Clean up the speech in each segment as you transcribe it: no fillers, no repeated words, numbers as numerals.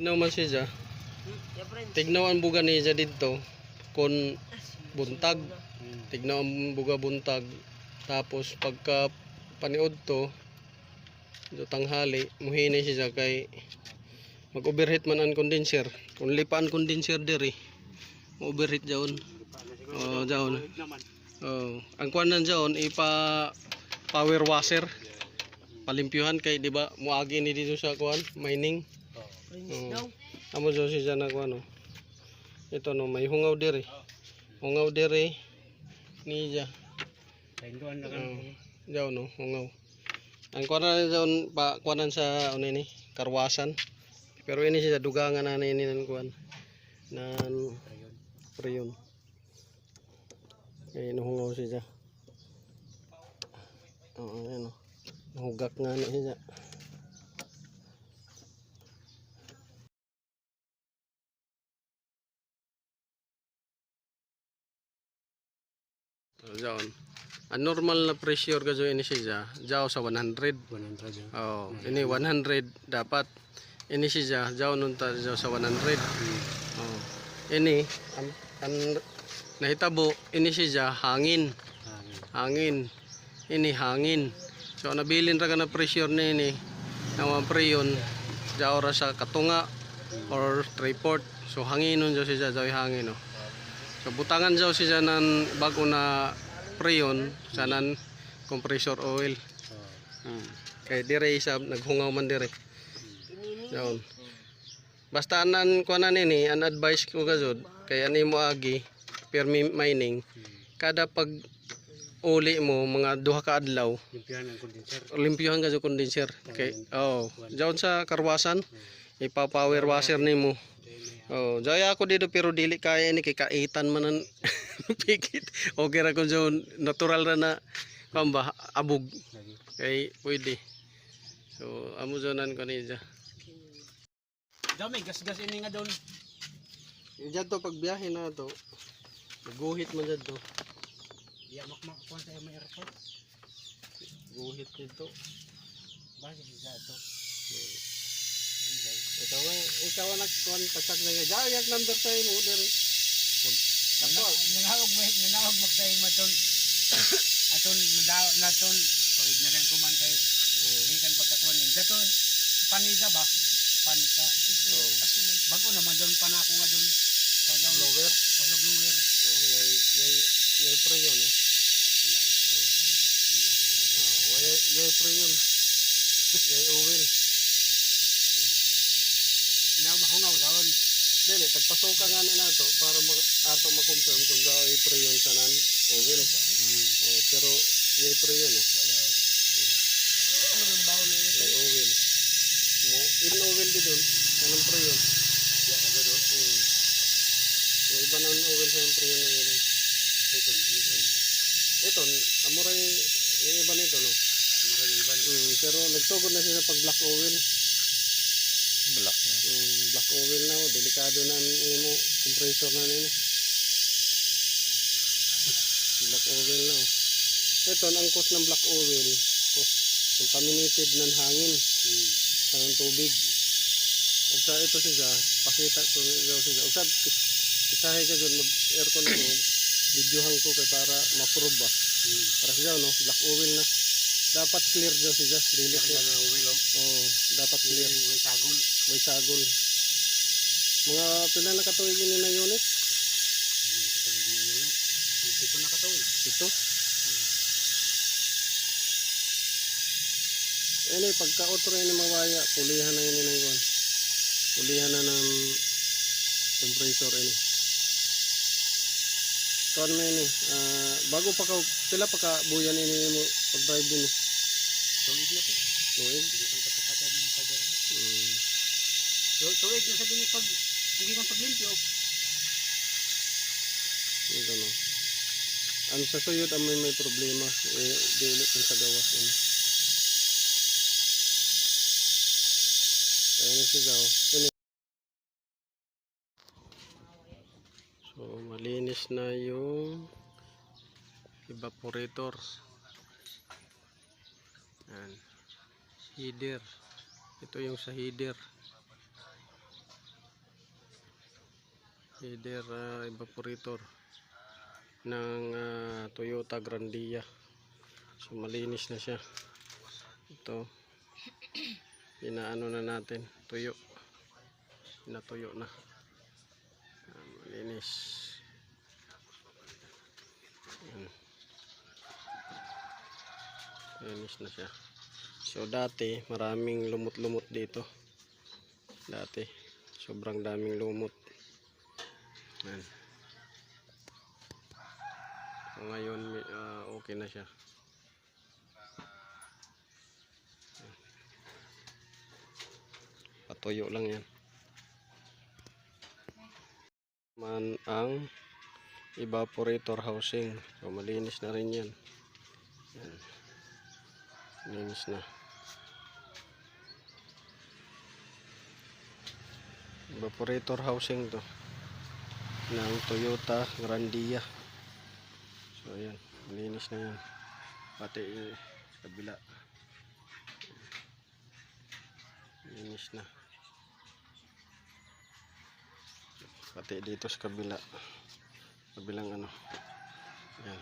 Tignaw man siya. Tignaw ang buga niya dito. Kon buntag. Tignaw ang buga buntag. Tapos pagka paniod to, do tanghali, muhinay siya kay mag-overheat man ang condenser. Kung lipa ang condenser diri, overheat jaon. Oh, jaon. Oh, ang kuan nan jaon ipa power washer. Palimpyuhan kay di ba muagi ni dito sa kuan mining. Oh. Amo jo siya na kuan no. Ito no may hungaw diri. Hungaw diri ni ja. Tengguan na kan. Jaw no hungaw. Ang kuan na jaon pa kuanan sa ano ni karwasan. Pero ini siya dugangan na ini nan kuan. Nan preyon. Ay hungaw siya. Oo, ano. Hugak nga na siya. Jaon. Ang normal na pressure gajo ini siya, jaw sa 100. 100. Oh, ini 100 dapat. Ini siya, jaw nun ta jaw sa 100. Oh. Ini ang nahitabo, ini siya hangin. Hangin. Ini hangin. So nabilin ra ka na pressure na ini na preyon jaw ra sa katunga or triport. So hanginon jaw siya jaw hangin no. So butangan jaw siya nan bago na preyon sa nan compressor oil. Kay dire isa naghungaw man dire. Jaon. Basta anan kuanan ini an advice ko gazod kay ani mo agi per mining kada pag uli mo mga duha ka adlaw Limpihan ang condenser. limpyuhan ka sa condenser kay jaon sa karwasan ipa power washer nimo. Jaya ako dito pero dili kaya ni kay kaitan man ang pikit. Okay ra kun jaon natural ra na pamba abog kay pwede. So amo jonan ko ni ja. Dami gas-gas ini nga doon. Diyan to pagbiyahe na to. Guhit man dyan to. Di makmak kon sa may airport. Guhit nito. Base sa to. Ikaw ang nagkuhan pasak na nga. Jayak number tayo mo dari. Nanahog magsay mo ton. Aton naton pag nagan ko man kay di kan pagkakuan ni. Dato panida ba? Panka. Bago naman doon pa na ako nga doon. Sa blower. Sa blower. Yay pre yun eh. Yay pre yun. Yay oil. Mahungaw daon. Dili, tagpasukan nga nila to para ato makonfirm kung yay pre yun sa nan oil. Pero yay pre yun eh. Yay oil. In oil di doon. Kanang pre yun. Yung iba ng oil sa yung pre yun na yun. Ito, amuray yung iba nito no. Pero nagsugod na siya pag black oil. Black oil na o, delikado na mo compressor na nini. Black oil na o. Ito, ang cause ng black oil, contaminated ng hangin, ng tubig. O sa ito siya, pakita ko siya. O sa isahe ka dyan, mag-aircon ko, videohan ko kay para ma-prove ba. Para siya, no? Black oil na. Dapat clear daw siya. Dili ko. Dapat clear. May sagol. Mga pila na katuig ini na unit? Ito na katuig. Ito? Ini pagka-otro ini mawaya, pulihan na ini ng kuwan. Pulihan na ng compressor ini. Kuwan mo ini, bago pa ka, pila pa ka buyan ini mo pag-drive din mo. Tuig na po. Tuig? Hindi kang patupatan ng kagaran. Tuig na sa din pag hindi kang paglimpyo. Ito no. Ang sa suyod ang may problema, dili kung sa gawas ini. Kaya na siya ini. So malinis na yung evaporator. Yan. Header. Ito yung sa header. Header evaporator ng Toyota Grandia. So malinis na siya. Ito, inaano na natin, tuyo. Pinatuyo na. Malinis. Yan. Malinis na siya. So dati maraming lumot-lumot dito. Dati sobrang daming lumot. Yan. So ngayon okay na siya. Patuyo lang yan. Man ang evaporator housing. So malinis na rin yan. Yan. Malinis na. Evaporator housing to ng Toyota Grandia. So ayan, malinis na yan. Pati kabila. Malinis na. Pati dito sa kabila. Kabilang ano. Ayan.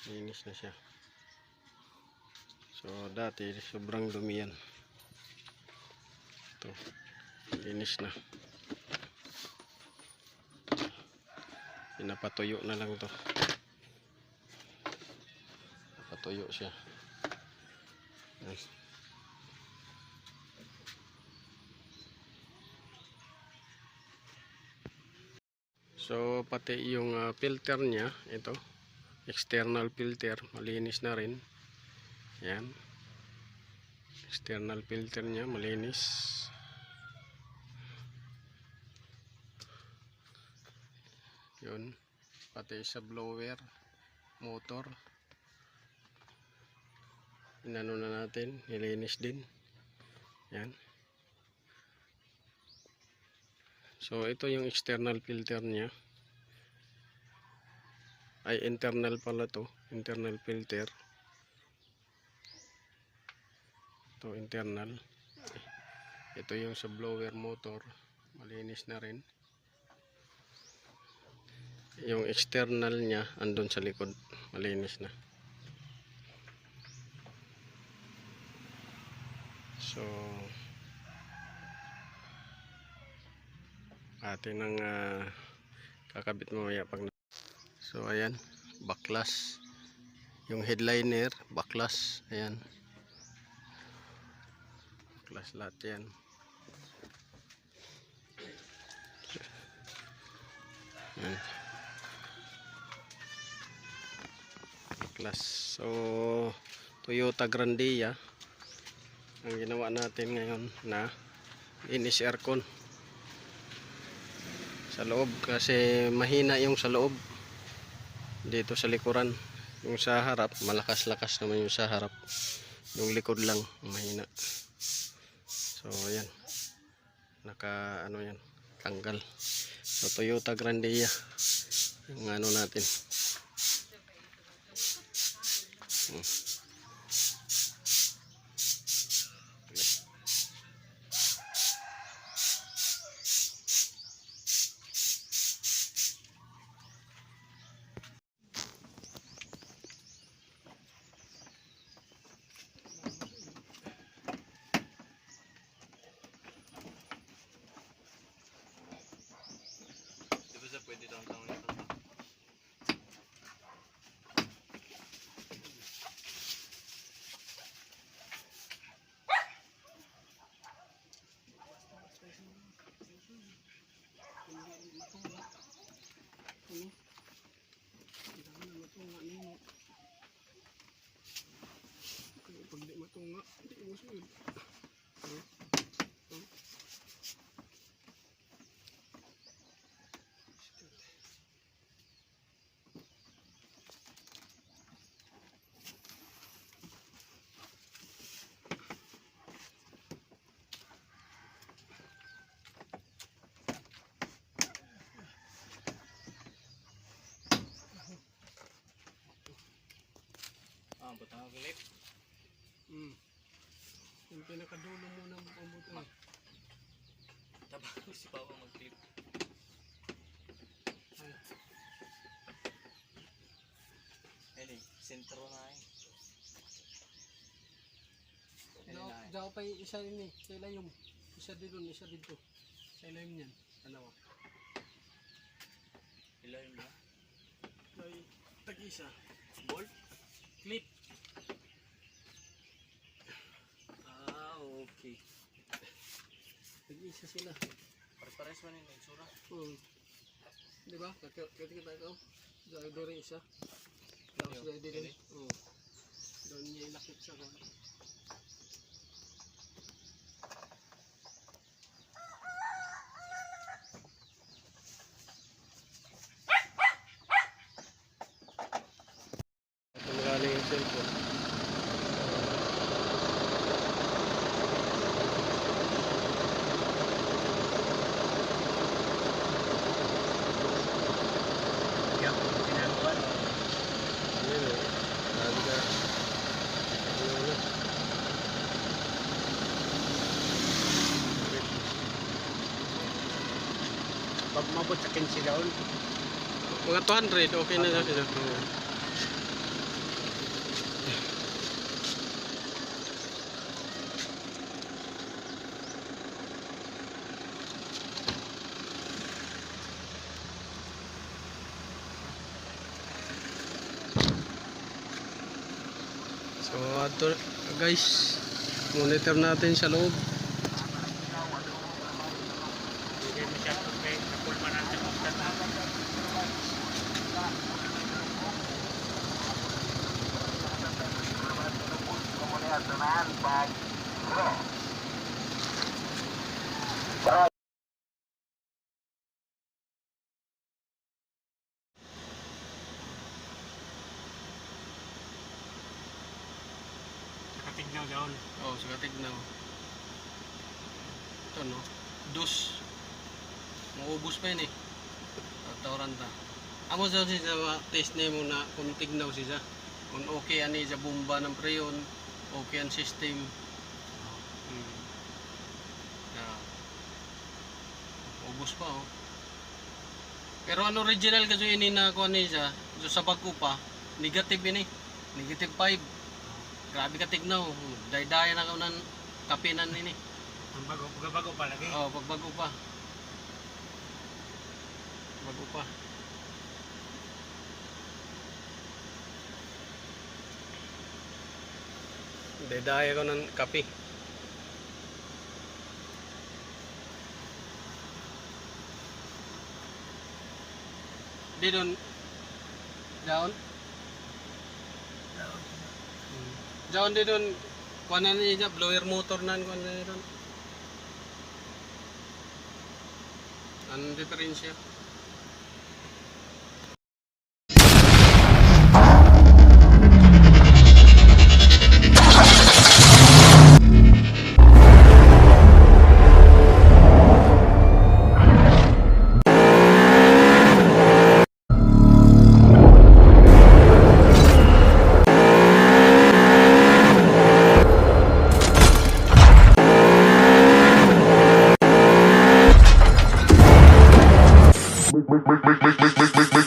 Malinis na siya. So dati sobrang dumi yan. Ito. Malinis na. Pinapatuyo na lang to. Patuyo siya. Ayan. So pati yung filter niya, ito, external filter, malinis na rin. Yan. External filter niya, malinis. Yun. Pati sa blower, motor. Inano na natin, nilinis din. Yan. So ito yung external filter niya. Ay internal pala to, internal filter. Ito internal. Ito yung sa blower motor, malinis na rin. Yung external niya andun sa likod, malinis na. So atin ang kakabit mamaya pag. So ayan, baklas. Yung headliner, baklas. Ayan. Baklas lahat yan. Ayan. Baklas. So Toyota Grandia ang ginawa natin ngayon na linis aircon sa loob kasi mahina yung sa loob. Dito sa likuran, yung sa harap malakas-lakas naman, yung sa harap, yung likod lang mahina. So ayan, naka ano yan, tanggal. So Toyota Grandia yung ano natin. Pwede downtown nito. Pag di matunga, di mo suyod. Butang ang clip. Yung pinakadulo muna ang buto. Tabang si Papa mag-clip. sentro na eh. Diyan pa yung isa rin eh. Sa ilayong. Isa dito, isa dito. Sa ilayong yan. Dalawa. Ilalim na. May tag-isa. Bolt? Clip. Ah, okay. Tag-isa sila. Pares-pares man yung itsura. Di ba? Kita ikaw. Diyan doon rin isa. Tapos Ayun, dito rin. ini. Doon niya ilakit sa kan. Magaling yung cellphone. Yung ginagawa. Ayun eh. Sabi ka. Ano na. Pag mabot sa 15 daon, Mga 200, okay na sila. Oo. So, ato, guys, monitor natin sa loob. Hindi mo siya kay napulman natin kung saan na. Nakatignaw daon. Oh, sa katignaw. Ito no. Dus. Maubos pa yun eh. Tawran ta. Amo sa test na mo na kung tignaw siya. Kung okay ani sa bomba ng preyon, okay ang system. Yeah. Ubos pa oh. Pero ang original kasi ini na kuha ni siya, so sa bago pa, negative ini. Negative 5. Grabe ka tignaw. Day-daya na ka ng kapinan ini. Ang bago pa lagi. Oh, pagbago pa. Bago pa. Day-daya ko ng kape. Di doon. Down. Down di doon. Kuha na niya, blower motor na kuha na niya doon. Anong diferensya? Make